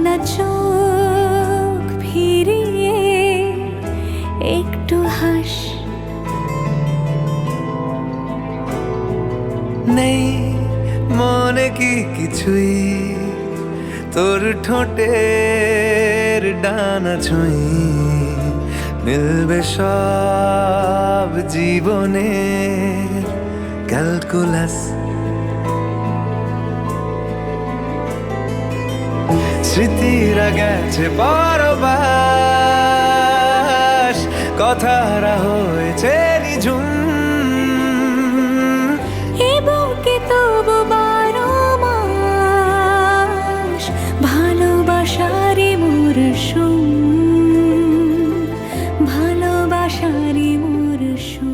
না চোখ ফিরিয়ে একটু হাস। নেই মনে কি কিছুই, তোর ঠোঁটের ডানা ছুঁই মিলবে সব জীবনের ক্যালকুলাস। স্মৃতিরা গেছে পরবাস, কথারা হয়েছে নিঝুম। এ বুকে তবু 12 মাস ভালোবাসারই মরশুম, ভালোবাসারই মরশুম।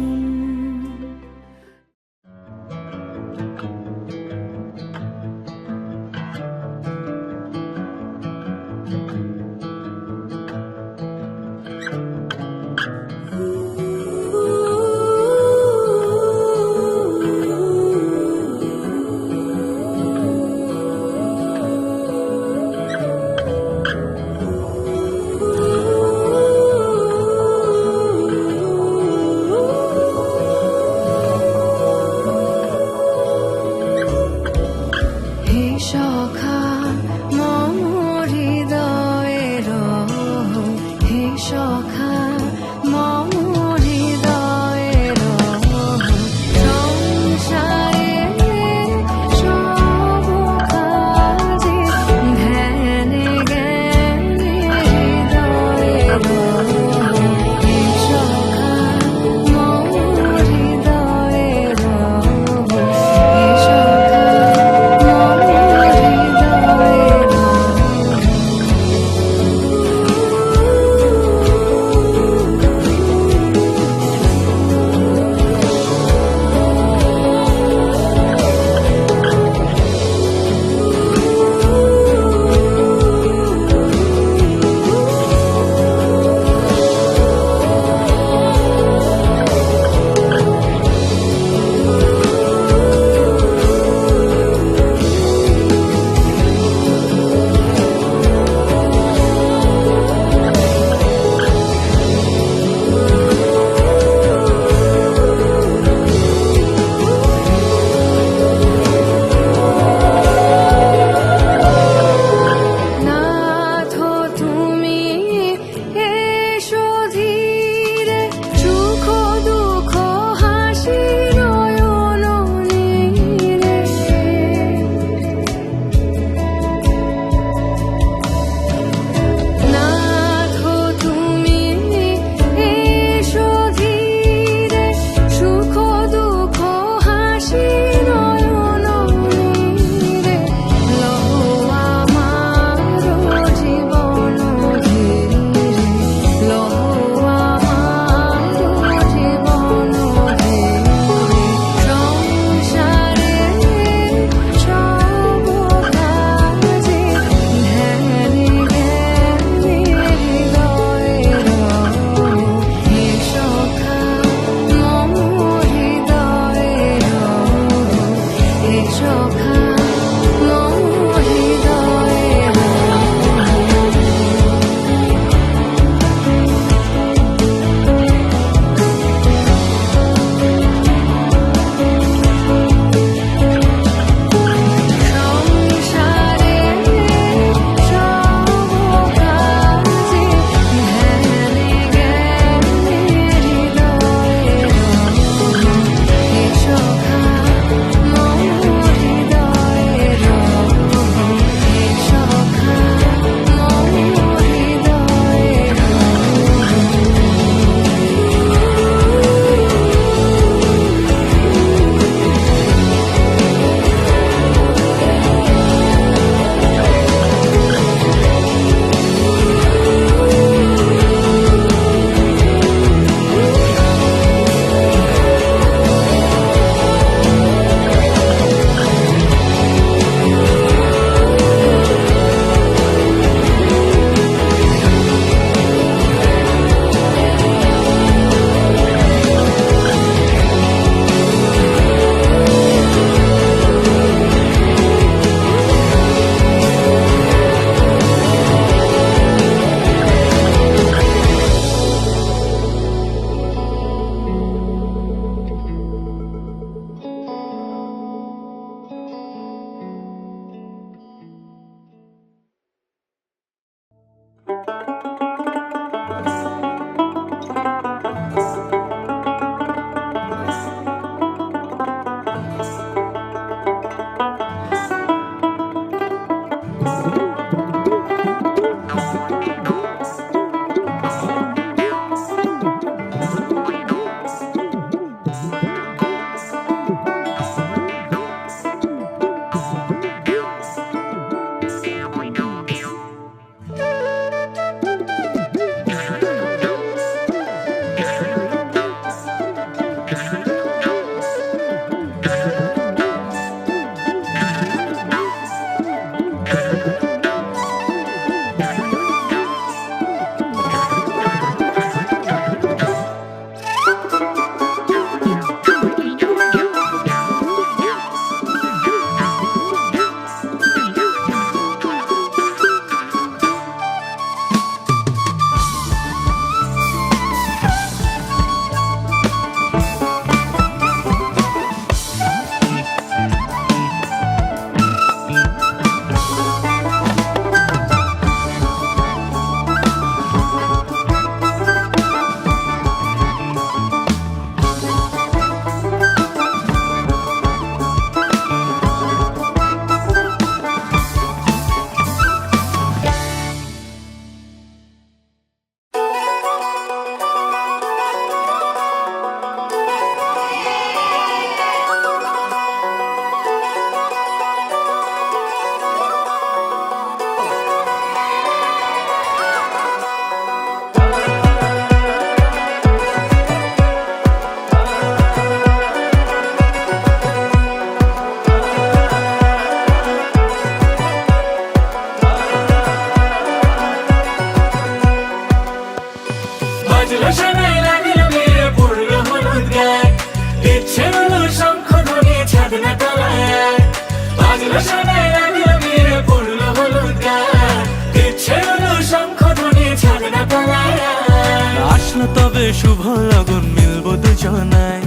আসলো তবে শুভ লগন মিলবো দুজনায়,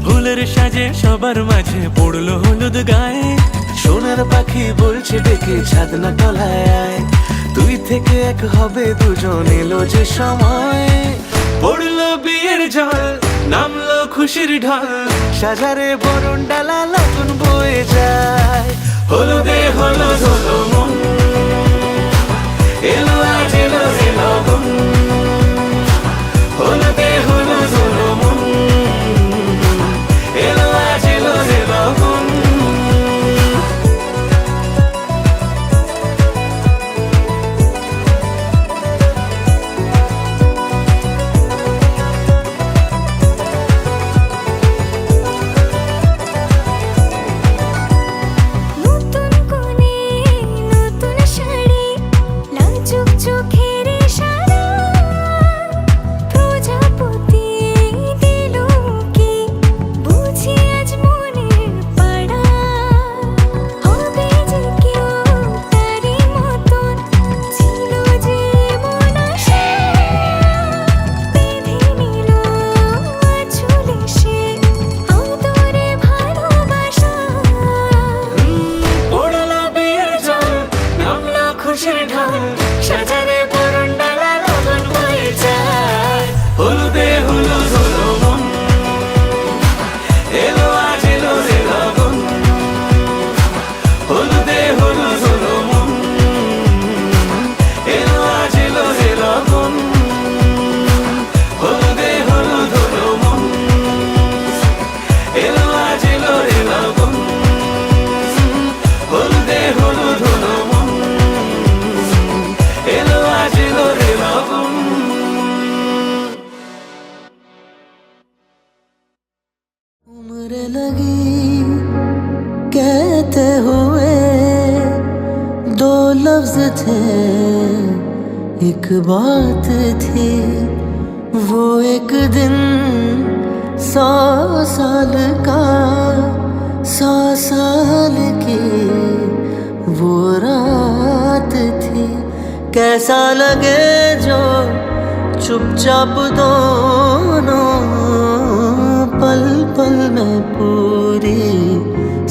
ফুলের সাজে সবার মাঝে পড়লো হলুদ গায়ে। সোনার পাখি বলছে ডেকে ছাদ না তলায়, দুই থেকে এক হবে দুজন, এলো যে সময়। পড়লো বিয়ের জল, নামলো খুশির ঢল, সাজারে বরণ ডালা লগন বয়ে যায়। হলুদে হলুদ হলো মন, এলো আজ এলো রে লগন। হলুদে হলুদ হলো মন, এলো আজ এলো রে লগন। নতুন কোণে নতুন শাড়ি, লাজুক চোখের ইশারা, প্রজাপতি দিল কি বুঝি আজ মনের পাড়া। হবে যে কেউ তারই মতন, ছিল যে মন আশা, বেঁধে নিল আঁচলে সে আদরে ভালোবাসা। পড়লো বিয়ের জল, নামলো খুশির ঢল, সাজারে বরণ ডালা লগন বয়ে যায়। হলুদে হলুদ হলো মন, এলো আজ এলো রে লগন। হলুদে হলুদ হলো মন, এলো আজ এলো রে লগন। হলুদে হলুদ হলো মন, এলো আজ এলো রে লগন। হলুদে হলুদ হলো মন, এলো আজ এলো রে লগন। उम्र लगी कहते हुए दो लफ्ज थे, एक बात थी वो एक दिन 100 साल का, 100 साल की वो रात थी। कैसा लगे जो चुपचाप दोनों पल पल में पूरी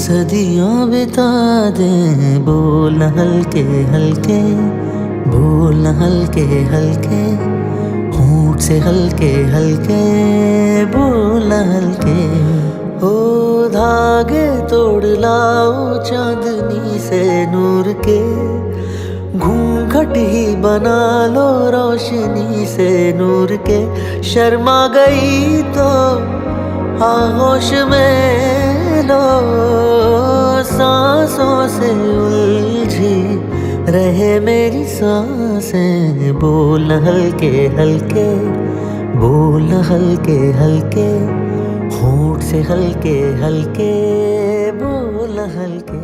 सदियां बिता दें। बोल हल्के हल्के, बोल हल्के हल्के, होंठ से हल्के हल्के बोल हल्के। ओ धागे तोड़ लाओ चांदनी से नूर के, घूंघट ही बना लो रोशनी से नूर के, शर्मा गई तो आगोश में लो, सांसों से उलझी रहे मेरी सांसें, बोल हल्के हल्के, बोल हल्के हल्के, होंठ से हल्के हल्के, बोल हल्के।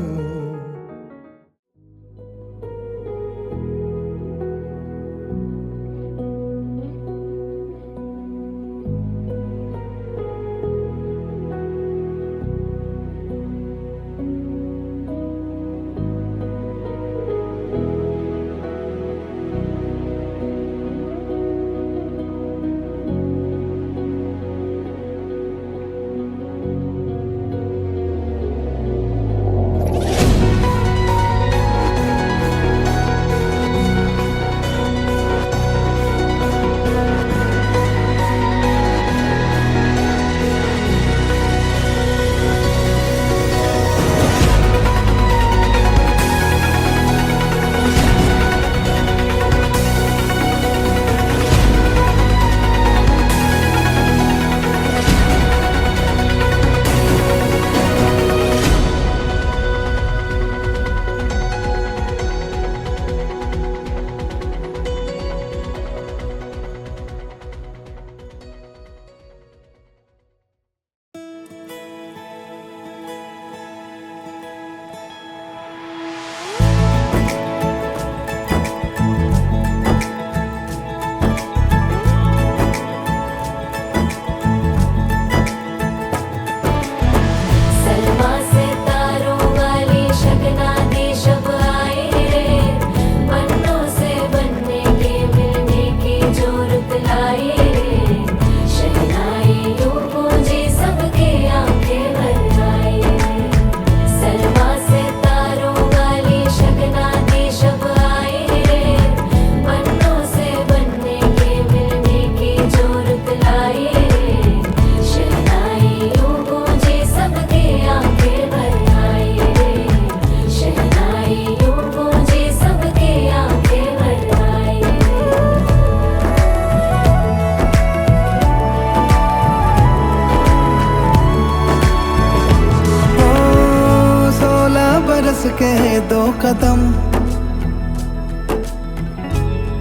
के दो कदम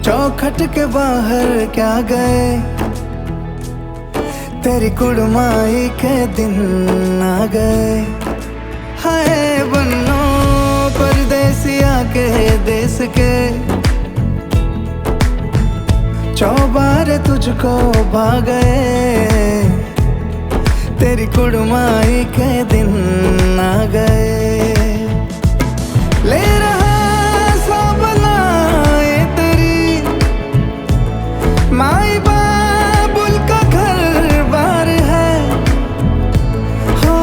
चौखट के बाहर क्या गए, तेरी कुड़माई के दिन आ गए। हाय बन्नो परदेसिया के देश के, चौबारे तुझको भा गए, तेरी कुड़माई के दिन आ गए। ले रहा सब लाए तेरी माई बाबुल का घर बार है, हो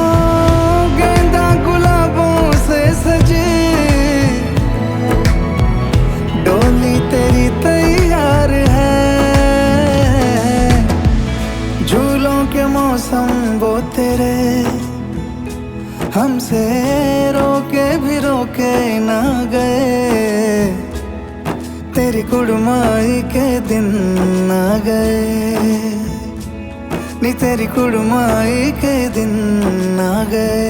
गेंदा गुलाबों से सजे डोली तेरी तैयार है। झूलों के मौसम वो तेरे हमसे रोके भी रोके ना गए, तेरी कुड़माई के दिन आ गए, नी तेरी कुड़माई के दिन आ गए।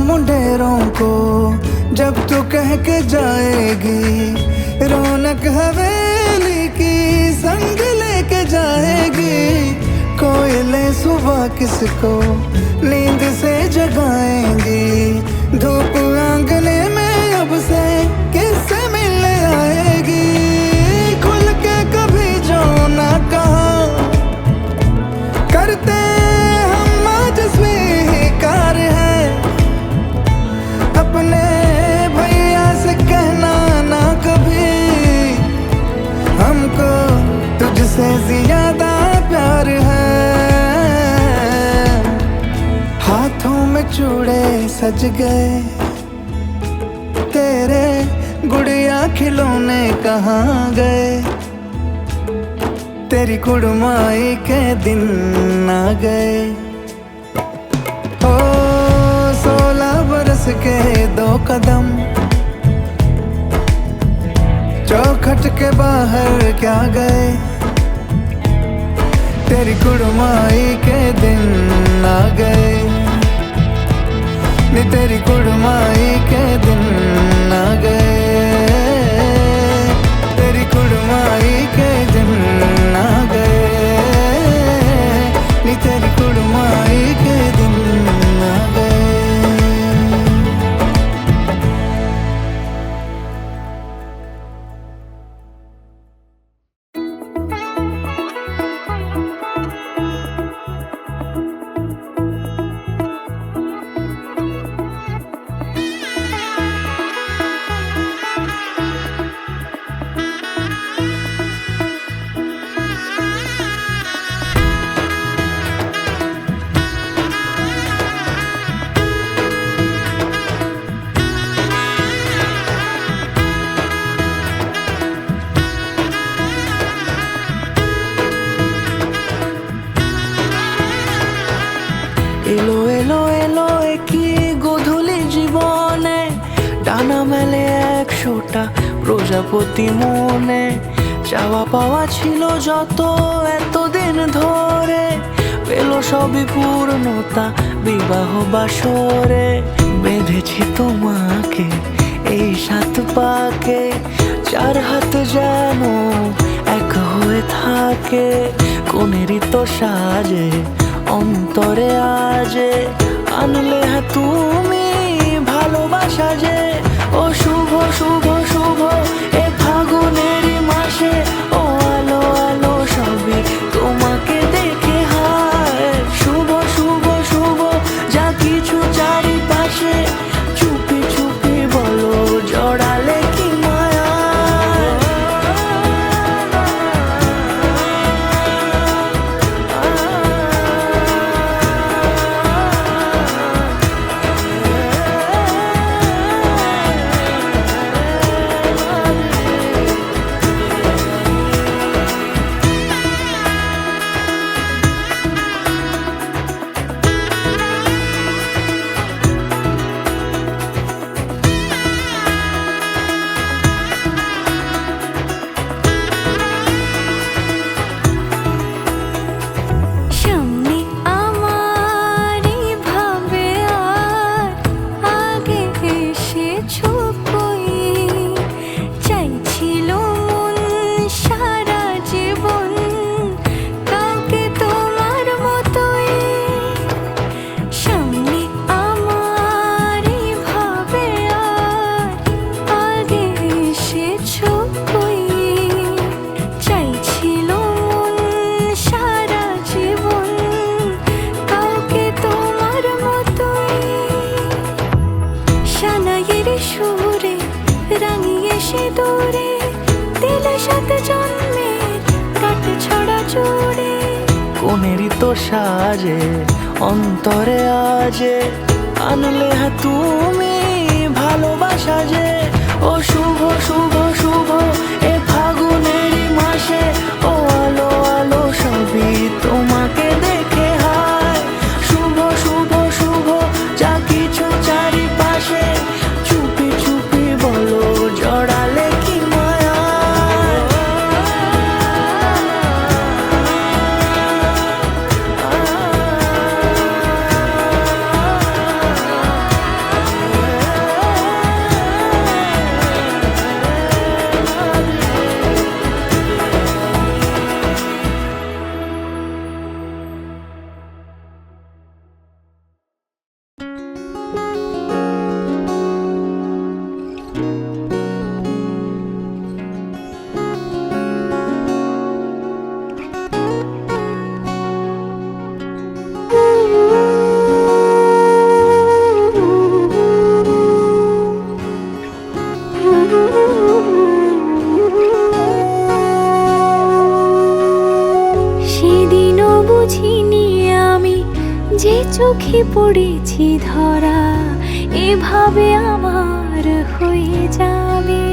मुंडेरों को जब तू कह के जाएगी, रौनक हवेली की संग लेके जाएगी। कोयले सुबह किसको नींद से जगाएंगी, धूप आंगने में अब से किससे मिलने आएगी। खुल के कभी जो ना कहा करते हम आज स्वीकार है, अपने भैया से कहना ना कभी, हमको तुझसे ज्यादा प्यार है। चूड़े सज गए, तेरे गुड़िया खिलौने कहाँ गए, तेरी कुड़माई के दिन आ गए। ओ 16 बरस के 2 कदम, चौखट के बाहर क्या गए, तेरी कुड़माई के दिन आ गए, नी तेरी कुड़माई के दिन आ गए, तेरी कुड़माई के दिन आ गए, नी तेरी कुड़माई के दिन आ गए। এলো এলো এলো একই গোধূলি জীবনে, ডানা মেলে 100টা প্রজাপতি মনে, চাওয়া পাওয়া ছিল যত এতদিন ধরে, পেল সবই পূর্ণতা বিবাহ বাসরে। বেঁধেছি তোমাকে এই 7 পাকে, 4 হাত যেন এক হয়ে থাকে, কোনেরই তো সাজে অন্তরে আজে, আনলে হ্যাঁ তুমি ভালোবাসা যে। ও শুভ শুভ শুভ এ ফাগুনেরই মাসে, ও আলো আলো সবই তোমাকে দেখে হায়, শুভ শুভ শুভ যা কিছু চারিপাশে, চুপি চুপি বলো জড়ালে কি মায়া। সামনে আমারই ভাবে আর আগে এসেছো কই, চাইছিল মন সারা জীবন কাউকে তোমার মতোই। সামনে আমারই ভাবে আর আগে এসেছো কই, চাইছিল মন সারা জীবন কাউকে তোমার মতোই। সানাইয়ের সুরে রাঙিয়ে সে দূরে, দিলে 7 জন্মের কাট ছড়া জোড়ে, কোনেরই তো সাজে অন্তরে আজে, আনলে হ্যাঁ তুমি ভালোবাসা যে। ও শুভ শুভ শুভ এ ফাগুনেরই মাসে, ও আলো আলো সবই তোমাকে দেখে হায়, শুভ শুভ শুভ যা কিছু চারিপাশে, চুপি চুপি বলো জড়ালে কি মায়া। চোখে পড়েছি ধরা, এভাবে আমার হয়ে যাবে।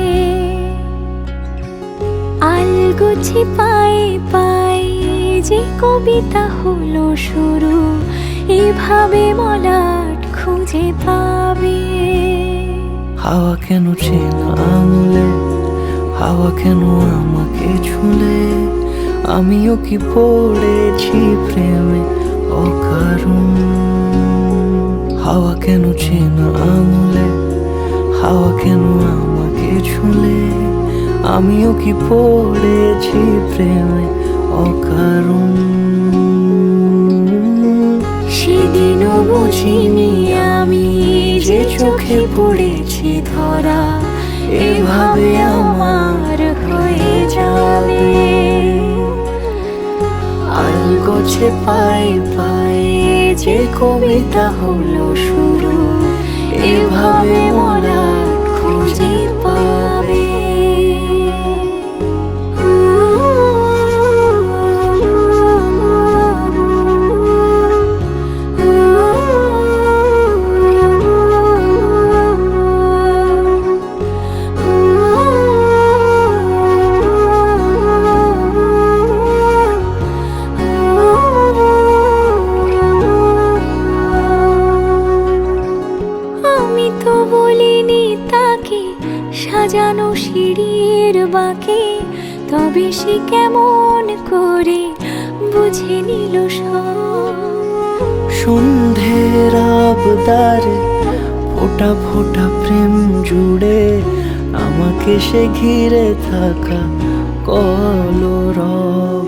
আলগোছে পায়ে পায়ে যে কবিতা হলো শুরু, এভাবে মলাট খুঁজে পাবে। হাওয়া কেন চেনা আঙুলে, হাওয়া কেন আমাকে ছুলে, আমিও কি পড়েছি প্রেমে অকারণ। হাওয়া কেন চেনা আঙুলে, হাওয়া কেন আমাকে ছুলে, আমিও কি পড়েছি প্রেমে অকারণ। সেদিনও বুঝিনি আমি যে চোখে পড়েছি ধরা, এভাবে আমার হয়ে যাবে। আলগোছে পায়ে পায়ে যে কবিতা হলো শুরু, এভাবে মলাট খুঁজে পাবে। আমি তো বলিনি তাকে সাজানো সিঁড়ির বাঁকে, তবে সে কেমন করে বুঝে নিল সব। সন্ধ্যের আবদারে ফোটা ফোটা প্রেম জুড়ে, আমাকে সে ঘিরে থাকা কলরব।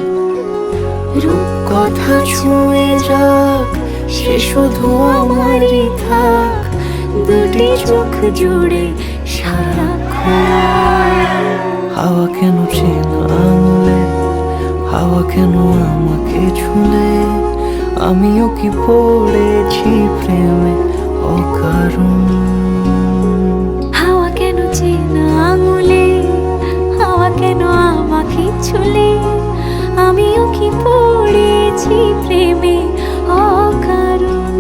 রূপকথা ছুঁয়ে যাক, সে শুধু আমারই থাক, দুটি চোখ জুড়ে সারাক্ষণ। হাওয়া কেন চেনা আঙুলে, হাওয়া কেন আমাকে ছুলে, আমিও কি পড়েছি প্রেমে অকারণ। হাওয়া কেন চেনা আঙুলে, হাওয়া কেন আমাকে ছুলে, আমিও কি পড়েছি প্রেমে অকারণ।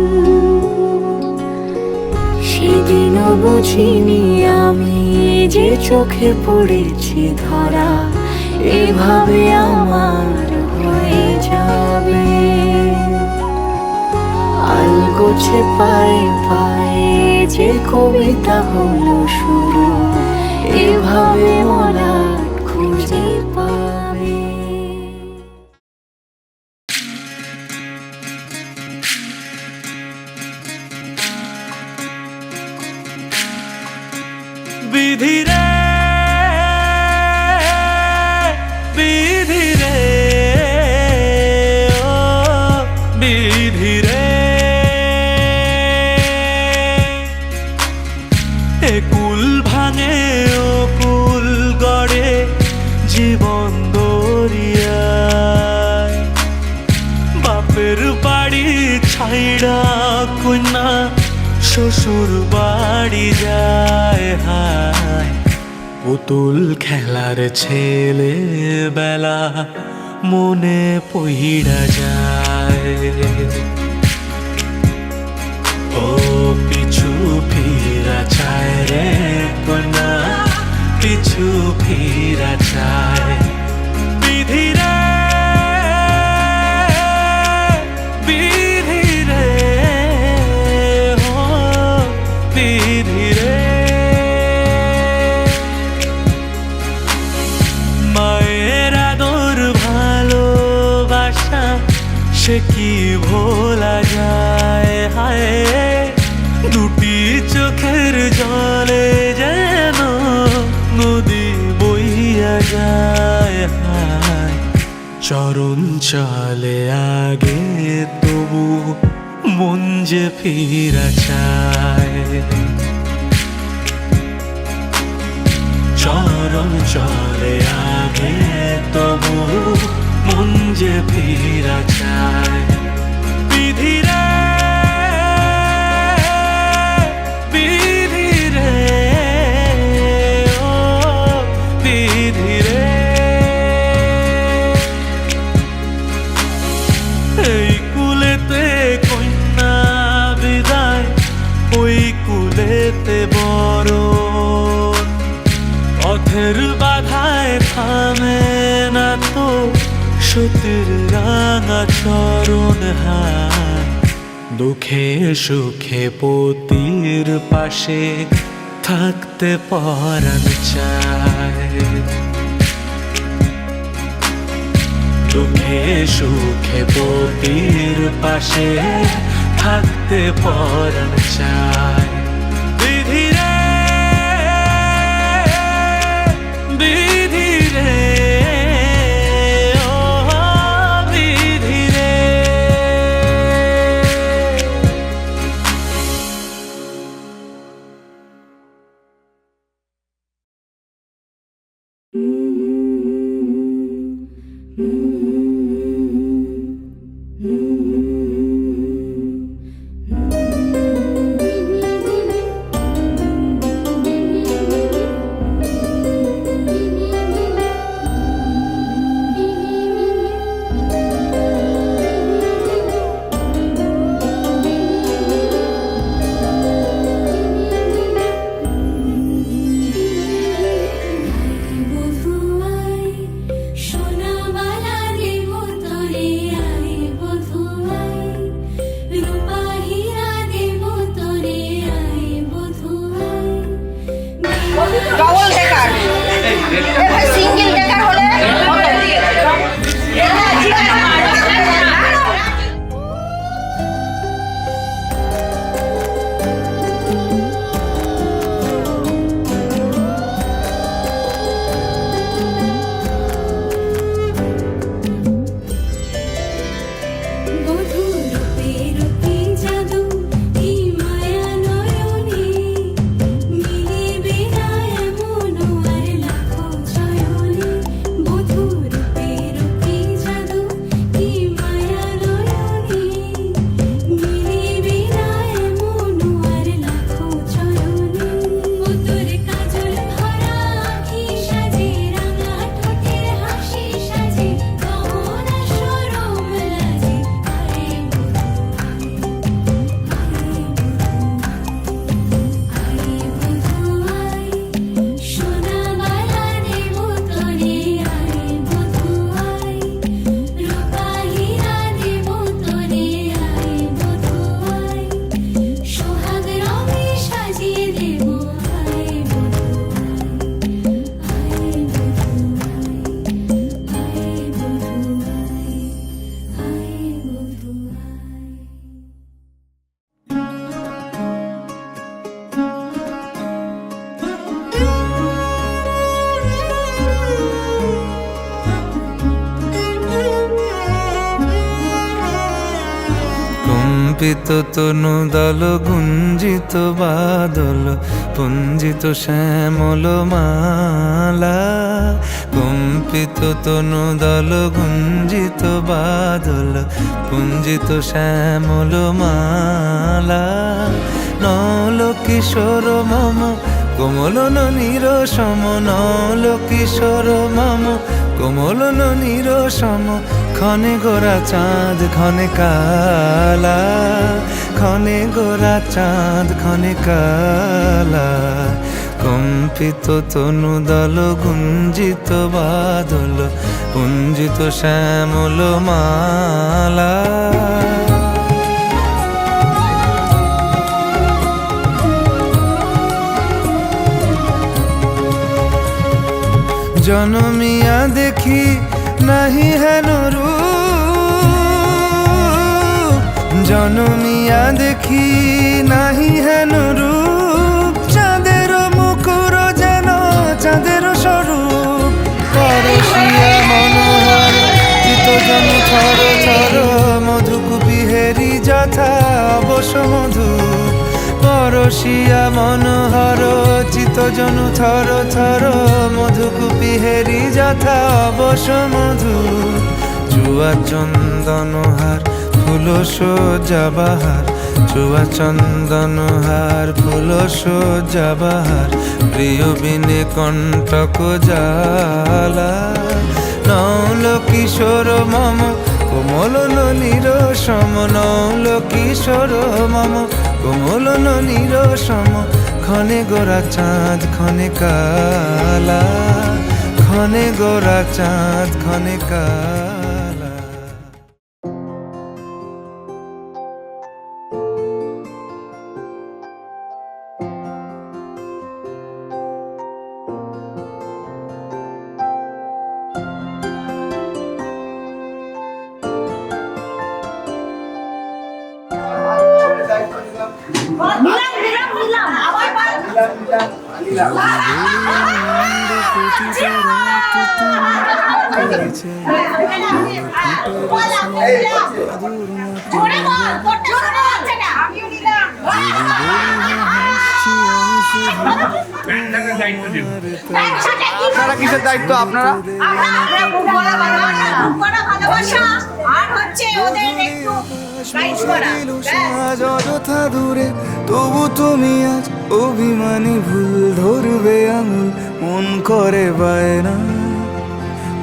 সেদিনও বুঝিনি আমি যে চোখে পড়েছি ধরা, এভাবে আমার হয়ে যাবে। আলগোছে পায়ে পায়ে যে কবিতা হলো শুরু, এভাবে মলাট খুঁজে পাবে। বিধি রে, বিধি রে, ও বিধি রে, এ কুল ভাঙে ও কুল গড়ে জীবন দরিয়ায়। বাপের বাড়ি ছাইড়া কন্যা শ্বশুর বাড়ি যায় হায়। পুতুল খেলার ছেলে বেলা মনে পইড়া যায়। ও পিছু ফিরা চায় রে কন্যা, পিছু ফিরা চায়। বিধি রে, বিধি রে, ও বিধি রে। মায়ের আদর ভালোবাসা সে কি ভোলা যায় হায়। দুটি চোখের জলে যেন নদী বইয়া যায় হায়। চরণ চলে আগে তবু মন যে ফিরা চায়। চরণ চলে আগে তবু মন যে ফিরা চায়। বিধি রে, বিধি রে, ও বিধি রে। এই কুলেতে কন্যা সতীর রাঙা চরণ হাত, দুঃখে সুখে পতির পাশে থাকতে পরাণ চায়। দুঃখে সুখে পতির পাশে থাকতে পরাণ চায়। বিধি রে বিধি রে ও বিধি রে। ডবল ডেকার সিঙ্গেল ডেকার হলে কম্পিত তনু দল গুঞ্জিত বাদল পুঞ্জিত শ্যামল মালা। কম্পিত তনু দল গুঞ্জিত বাদল পুঞ্জিত শ্যামল মালা। নল কিশোর মম কোমল ননীর সম, নল কিশোর মম কোমল ননীর সম। ক্ষণে গোরা চাঁদ ক্ষণে কালা, ক্ষণে গোরা চাঁদ ক্ষণে কালা। কম্পিত তনু দল গুঞ্জিত বাদল পুঞ্জিত শ্যামল মালা। জনমিয়া দেখি নাহি হেন রূপ, জনমিয়া দেখি নাহি হেন রূপ। চাঁদের মুকুর যেন চাঁদের স্বরূপ, পরশিয়া মনোহর চিত্তজন থর থর। মধুকুপি হেরি যথা অবশ মধু, পরশিয়া মনোহর চিত্তজন থর থর। মধুকুপি হেরি যথা অবশ মধু। চুয়া চন্দনহার ফুল সজ্জা বাহার, চুয়া চন্দনহার ফুল সজ্জা বাহার। প্রিয় বিনে কণ্টক জ্বালা। নল কিশোর মম কোমল ননীর সম, নল কিশোর মম কোমল ননীর সম। ক্ষণে গোরা চাঁদ ক্ষণে কালা, ক্ষণে গোরা চাঁদ ক্ষণে কালা। নিলাম নিলাম নিলাম আবার আপনারা কিসের দায়িত্ব আপনারা? আর হচ্ছে ওদের একটু গাইড করা আজ অযথা দূরে, তবু তুমি আজ অভিমানী, ভুল ধরবে আঙুল, মন করে বায়না।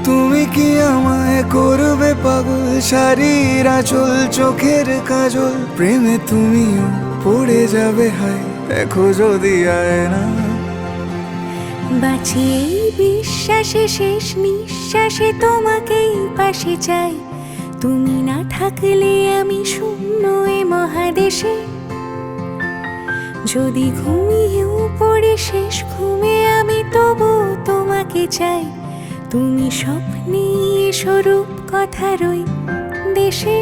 তুমি কি আমায় করবে পাগল, শাড়ির আঁচল, চোখের কাজল, প্রেমে তুমিও পড়ে যাবে, হায় দেখো যদি আয়না। বাঁচি এই বিশ্বাসে, শেষ নিঃশ্বাসে তোমাকেই পাশে চাই। তুমি না থাকলে আমি শূন্য এ মহাদেশে। যদি ঘুমিয়েও পড়ে শেষ ঘুমে আমি, তবু তোমাকে চাই। তুমি স্বপ্নে স্বরূপ কথার ওই দেশে।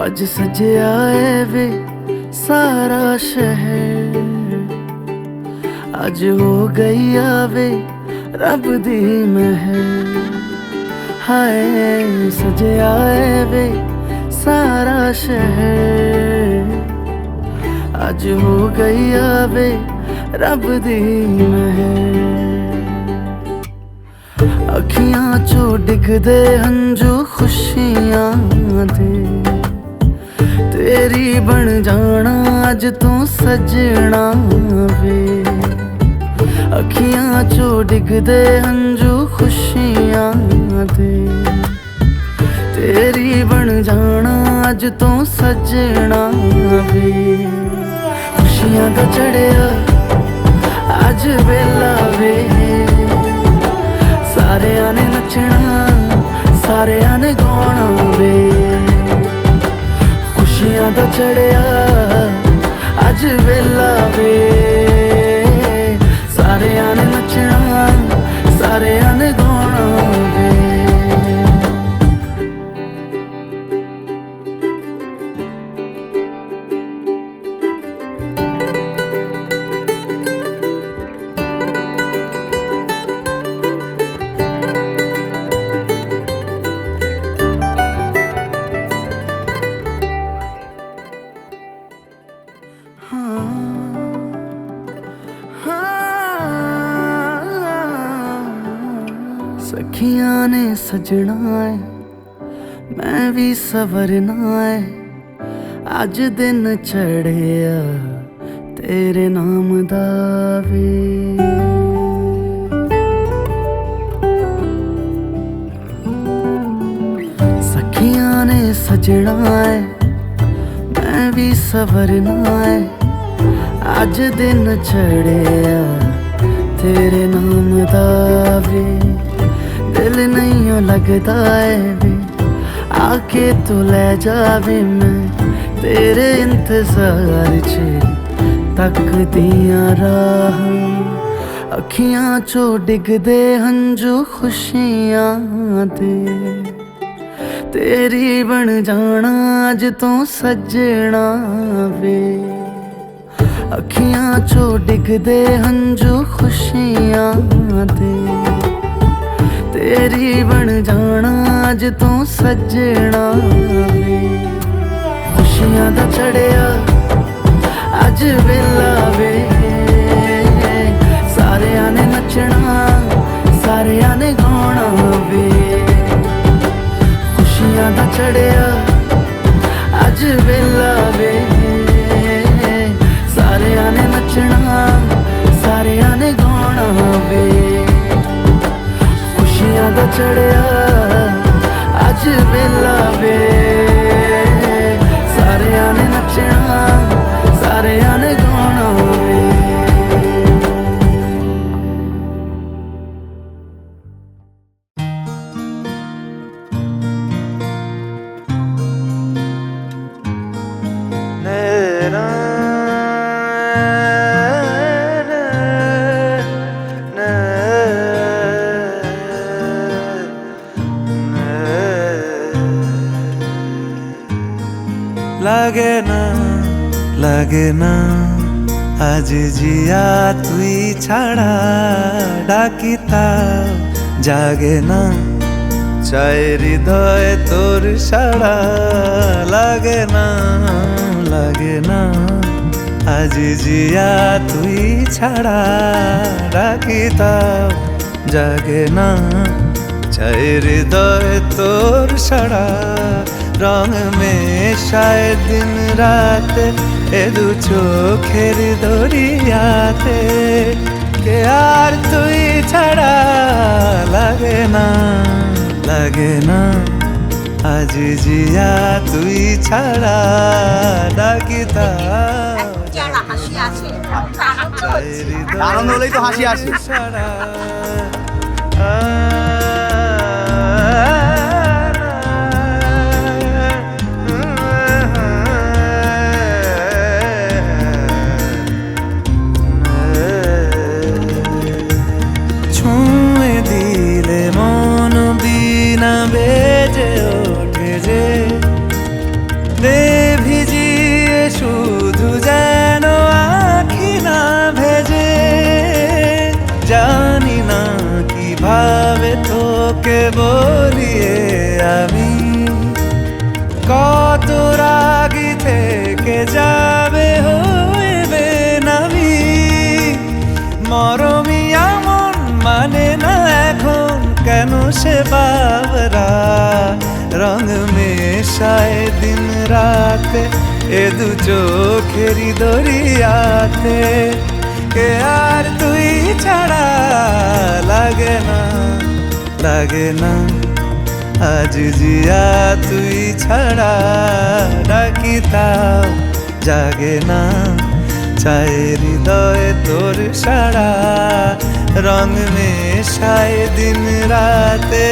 ਅੱਜ ਸਜਿਆ ਏ ਵੇ ਸਾਰਾ ਸ਼ਹਿਰ, ਅੱਜ ਹੋ ਗਈ ਆਵੇ ਰੱਬ ਦੀ ਮਹਿਰ। ਹਾਏ ਸਜਿਆ ਏ ਵੇ ਸਾਰਾ ਸ਼ਹਿਰ, ਅੱਜ ਹੋ ਗਈ ਆਵੇ ਰੱਬ ਦੀ ਮਹਿਰ। ਅੱਖੀਆਂ ਚੋਂ ਡਿੱਗਦੇ ਹੰਝੂ ਖੁਸ਼ੀਆਂ ਦੇ, तेरी बन जाना अज तू सजना वे। अखियां चो डिगदे हंजू खुशियां दे, तेरी बन जाना अज तू सजना वे। खुशियां दा चढ़िया अज वेला वे, सारियां ने नचना सारियां ने गाना वे। खुशियां दा चढ़िया अज वेला वे, सारियां ने नचना सारियां ने गाना वे। अखियां ने सजना है मैं भी सवरना है अज दिन चढ़िया तेरे नाम दा वे सखियां ने सजना है मैं भी सवरना है अज दिन चढ़िया तेरे नाम दा वे दिल नहीं लगदा है वे आके तू ले जावे मैं तेरे इंतजार च तकदियां राह अखियां चो डिगदे हंजू खुशियां दे तेरी बन जाना अज तो सजना वे अखियां चो डिगदे हंजू खुशियां दे तेरी बन जाना अज तो सजना वे खुशियां दा चढ़िया अज वेला वे सारियां ने नचना सारियां ने गाना वे खुशियां दा चढ़िया अज वेला वे सारियां ने नचना सारियां ने गाना वे खुशियां दा चढ़िया अज वेला वे सारियां ने नचना सारियां ने गाना वे লাগে না আজ জিয়া তুই ছাড়া ডাকিতা জাগে না চায় হৃদয় তোর সাড়া লাগে না আজ জিয়া তুই ছাড়া ডাকিতা জাগে না চায় হৃদয় তোর সাড়া रंग में शायद दिन रात ए दू चोखेर दरियाते के यार तुई छड़ा लगे ना आज जिया तुई छड़ा डाकिता যারা হাসি আছে আনন্দ হলেই তো হাসি আসে বেজে ওঠে যে দে ভিজিয়ে শুধু যেন আখি না ভেজে জানি না কিভাবে তোকে বলিয়ে আমি কত রাগি থেকে যাবে হইবে নামি মরমিয়া মন মানে না এখন কেন সে বাবরা रंग में शायद दिन रात ए दू चोखेरी दरियाते के यार तुई छड़ा लगे ना आज जिया तुई छड़ा डाकिता जागे ना चाहे हृदय तोर साड़ा रंग में शायद दिन राते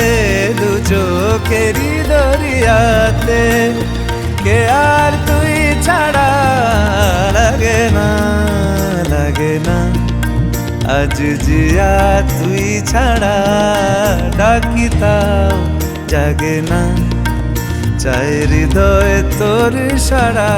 दू चोखेरी दरियाते के यार तुई छड़ा लगे ना आज जिया तुई छड़ा डाकिता जागे ना चाहे हृदय तोर साड़ा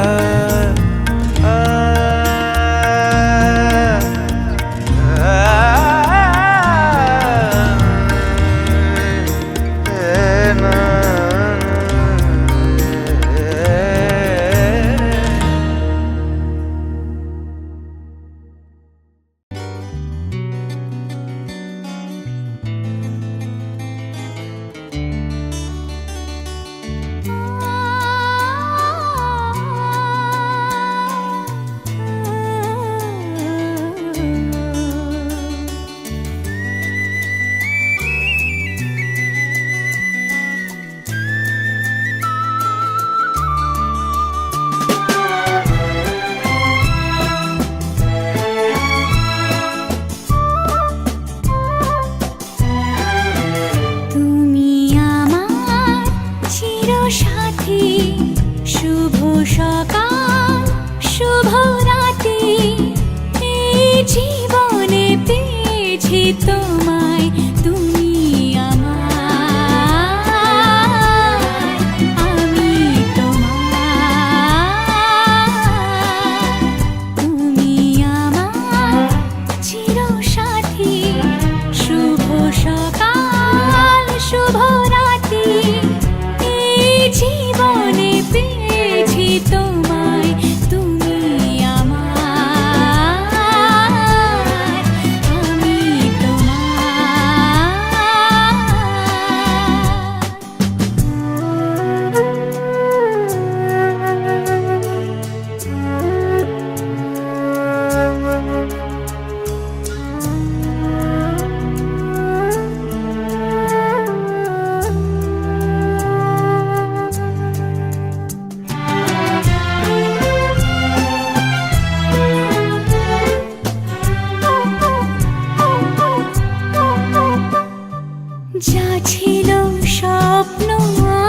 যা ছিল স্বপ্ন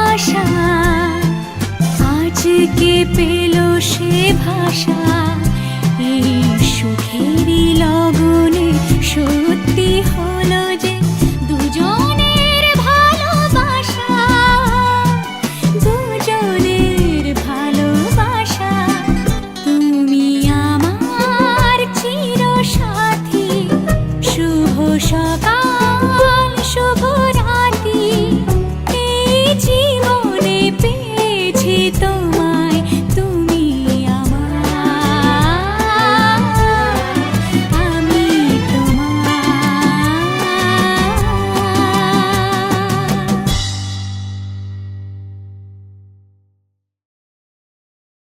আশা আজকে পেল সে ভাষা। এই সুখেরই লগনে সত্যি হলো যে দুজনের ভালোবাসা, দুজনের ভালোবাসা। তুমি আমার চিরসাথী, শুভ সকাল শুভ রাত্রি।